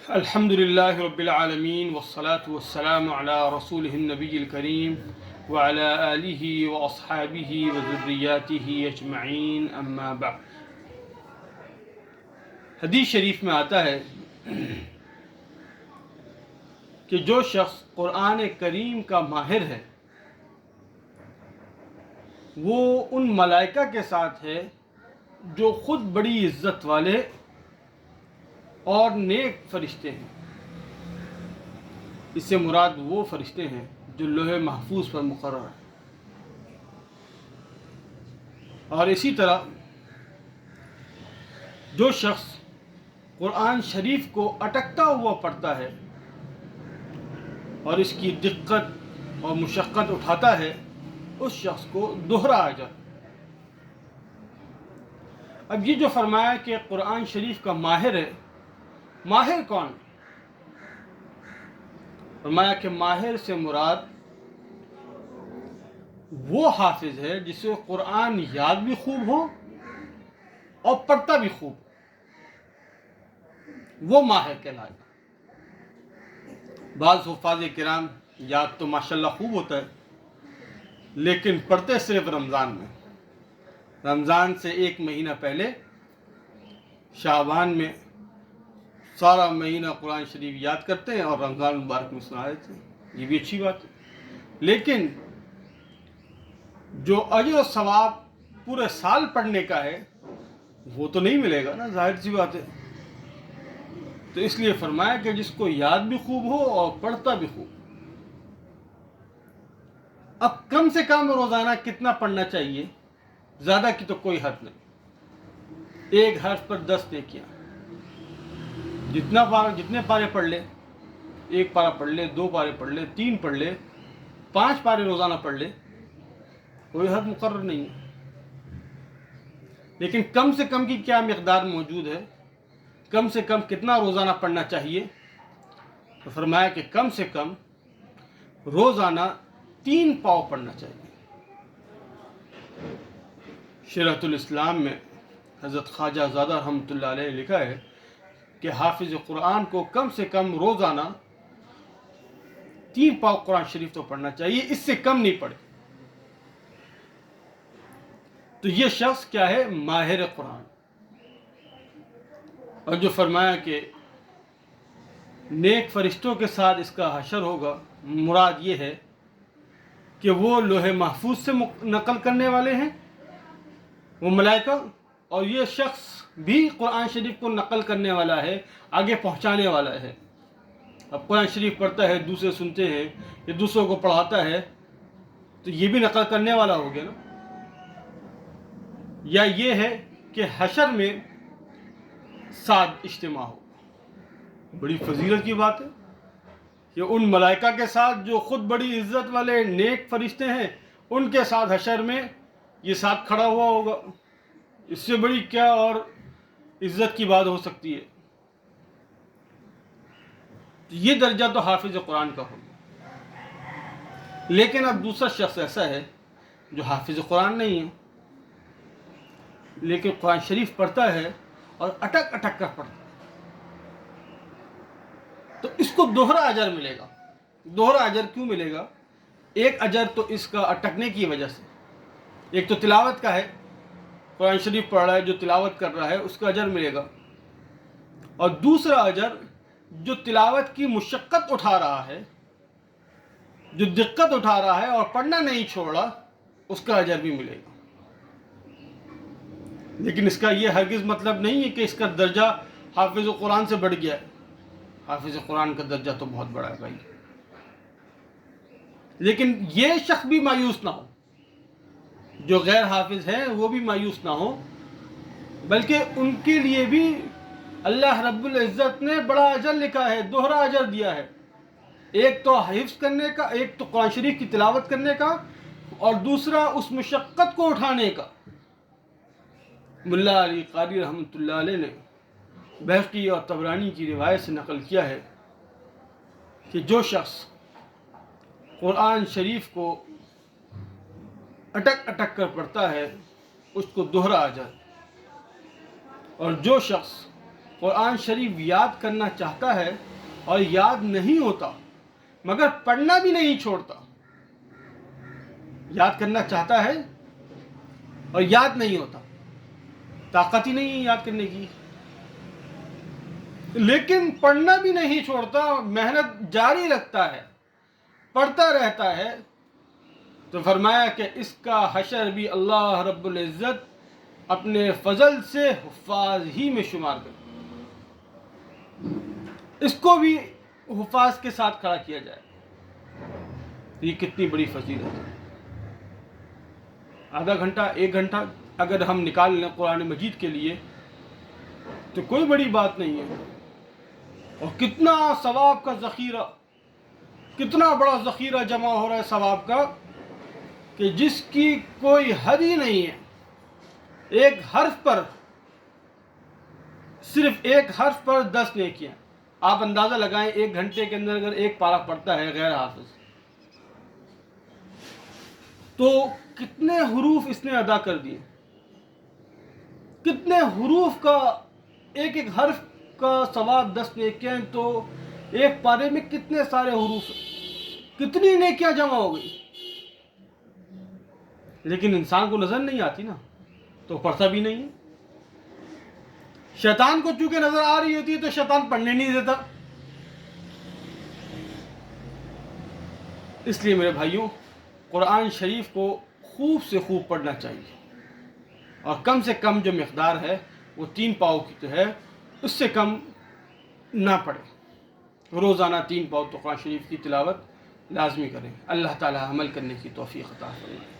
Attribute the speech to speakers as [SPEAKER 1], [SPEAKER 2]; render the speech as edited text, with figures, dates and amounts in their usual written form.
[SPEAKER 1] الحمد لله رب العالمين والصلاة والسلام على رسوله النبي الكريم وعلى آله وأصحابه وذرياته أجمعين أما بعد. حدیث شریف میں آتا ہے کہ جو شخص قرآن کریم کا ماہر ہے وہ ان ملائکہ کے ساتھ ہے جو خود بڑی عزت والے اور نیک فرشتے ہیں. اس سے مراد وہ فرشتے ہیں جو لوح محفوظ پر مقرر ہیں. اور اسی طرح جو شخص قرآن شریف کو اٹکتا ہوا پڑھتا ہے اور اس کی دقت اور مشقت اٹھاتا ہے اس شخص کو دوہرا اجر. اب یہ جو فرمایا کہ قرآن شریف کا ماہر ہے، ماہر کون؟ فرمایا کہ ماہر سے مراد وہ حافظ ہے جسے قرآن یاد بھی خوب ہو اور پڑھتا بھی خوب، وہ ماہر کہلائے. بعض حفاظ کرام یاد تو ماشاءاللہ خوب ہوتا ہے لیکن پڑھتے صرف رمضان میں. رمضان سے ایک مہینہ پہلے شعبان میں سارا مہینہ قرآن شریف یاد کرتے ہیں اور رمضان مبارک میں سنا دیتے ہیں. یہ بھی اچھی بات ہے، لیکن جو اجر و ثواب پورے سال پڑھنے کا ہے وہ تو نہیں ملے گا نا، ظاہر سی بات ہے. تو اس لیے فرمایا کہ جس کو یاد بھی خوب ہو اور پڑھتا بھی خوب. اب کم سے کم روزانہ کتنا پڑھنا چاہیے؟ زیادہ کی تو کوئی حد نہیں. ایک حرف پر 10 نیکیاں. جتنے پارے پڑھ لے، 1 پارہ پڑھ لے، 2 پارے پڑھ لے، 3 پڑھ لے، 5 پارے روزانہ پڑھ لے، کوئی حد مقرر نہیں ہے. لیکن کم سے کم کی کیا مقدار موجود ہے؟ کم سے کم کتنا روزانہ پڑھنا چاہیے؟ تو فرمایا کہ کم سے کم روزانہ 3 پاؤ پڑھنا چاہیے. شرحۃ الاسلام میں حضرت خواجہ زادہ رحمۃ اللہ علیہ لکھا ہے کہ حافظ قرآن کو کم سے کم روزانہ 3 پاؤ قرآن شریف تو پڑھنا چاہیے، اس سے کم نہیں پڑھے. تو یہ شخص کیا ہے؟ ماہر قرآن. اور جو فرمایا کہ نیک فرشتوں کے ساتھ اس کا حشر ہوگا، مراد یہ ہے کہ وہ لوح محفوظ سے نقل کرنے والے ہیں وہ ملائکہ، اور یہ شخص بھی قرآن شریف کو نقل کرنے والا ہے، آگے پہنچانے والا ہے. اب قرآن شریف پڑھتا ہے، دوسرے سنتے ہیں، یہ دوسروں کو پڑھاتا ہے، تو یہ بھی نقل کرنے والا ہو گیا نا. یا یہ ہے کہ حشر میں ساتھ اجتماع ہو. بڑی فضیلت کی بات ہے کہ ان ملائکہ کے ساتھ جو خود بڑی عزت والے نیک فرشتے ہیں ان کے ساتھ حشر میں یہ ساتھ کھڑا ہوا ہوگا. اس سے بڑی کیا اور عزت کی بات ہو سکتی ہے؟ یہ درجہ تو حافظ قرآن کا ہوگا. لیکن اب دوسرا شخص ایسا ہے جو حافظ قرآن نہیں ہے لیکن قرآن شریف پڑھتا ہے اور اٹک اٹک کر پڑھتا ہے، تو اس کو دوہرا اجر ملے گا. دوہرا اجر کیوں ملے گا؟ ایک اجر تو اس کا اٹکنے کی وجہ سے، ایک تو تلاوت کا ہے، قرآن شریف پڑھ رہا ہے، جو تلاوت کر رہا ہے اس کا اجر ملے گا. اور دوسرا اجر جو تلاوت کی مشقت اٹھا رہا ہے، جو دقت اٹھا رہا ہے اور پڑھنا نہیں چھوڑا، اس کا اجر بھی ملے گا. لیکن اس کا یہ ہرگز مطلب نہیں ہے کہ اس کا درجہ حافظ قرآن سے بڑھ گیا ہے. حافظ قرآن کا درجہ تو بہت بڑا ہے بھائی. لیکن یہ شخص بھی مایوس نہ ہو، جو غیر حافظ ہیں وہ بھی مایوس نہ ہو، بلکہ ان کے لیے بھی اللہ رب العزت نے بڑا اجر لکھا ہے، دوہرا اجر دیا ہے. ایک تو حفظ کرنے کا، ایک تو قرآن شریف کی تلاوت کرنے کا، اور دوسرا اس مشقت کو اٹھانے کا. ملا علی قاری رحمۃ اللہ علیہ نے بہقی اور طبرانی کی روایت سے نقل کیا ہے کہ جو شخص قرآن شریف کو اٹک اٹک کر پڑھتا ہے اس کو دوہرا اجر، اور جو شخص قرآن شریف یاد کرنا چاہتا ہے اور یاد نہیں ہوتا، مگر پڑھنا بھی نہیں چھوڑتا. یاد کرنا چاہتا ہے اور یاد نہیں ہوتا، طاقت ہی نہیں ہے یاد کرنے کی، لیکن پڑھنا بھی نہیں چھوڑتا، محنت جاری رکھتا ہے، پڑھتا رہتا ہے. تو فرمایا کہ اس کا حشر بھی اللہ رب العزت اپنے فضل سے حفاظ ہی میں شمار کرے، اس کو بھی حفاظ کے ساتھ کھڑا کیا جائے. یہ کتنی بڑی فضیلت ہے. آدھا گھنٹہ 1 گھنٹہ اگر ہم نکال لیں قرآن مجید کے لیے تو کوئی بڑی بات نہیں ہے. اور کتنا ثواب کا ذخیرہ، کتنا بڑا ذخیرہ جمع ہو رہا ہے ثواب کا کہ جس کی کوئی حد ہی نہیں ہے. ایک حرف پر، صرف ایک حرف پر 10 نیکیاں. آپ اندازہ لگائیں 1 گھنٹے کے اندر اگر ایک پارہ پڑھتا ہے غیر حافظ تو کتنے حروف اس نے ادا کر دیے، کتنے حروف کا، ایک ایک حرف کا ثواب 10 نیکیاں. تو ایک پارے میں کتنے سارے حروف، کتنی نیکیاں جمع ہو گئی. لیکن انسان کو نظر نہیں آتی نا، تو پڑھتا بھی نہیں ہے. شیطان کو چونکہ نظر آ رہی ہوتی ہے تو شیطان پڑھنے نہیں دیتا. اس لیے میرے بھائیوں، قرآن شریف کو خوب سے خوب پڑھنا چاہیے، اور کم سے کم جو مقدار ہے وہ 3 پاؤ کی تو ہے، اس سے کم نہ پڑھے. روزانہ 3 پاؤ تو قرآن شریف کی تلاوت لازمی کریں. اللہ تعالی عمل کرنے کی توفیق عطا فرمائے.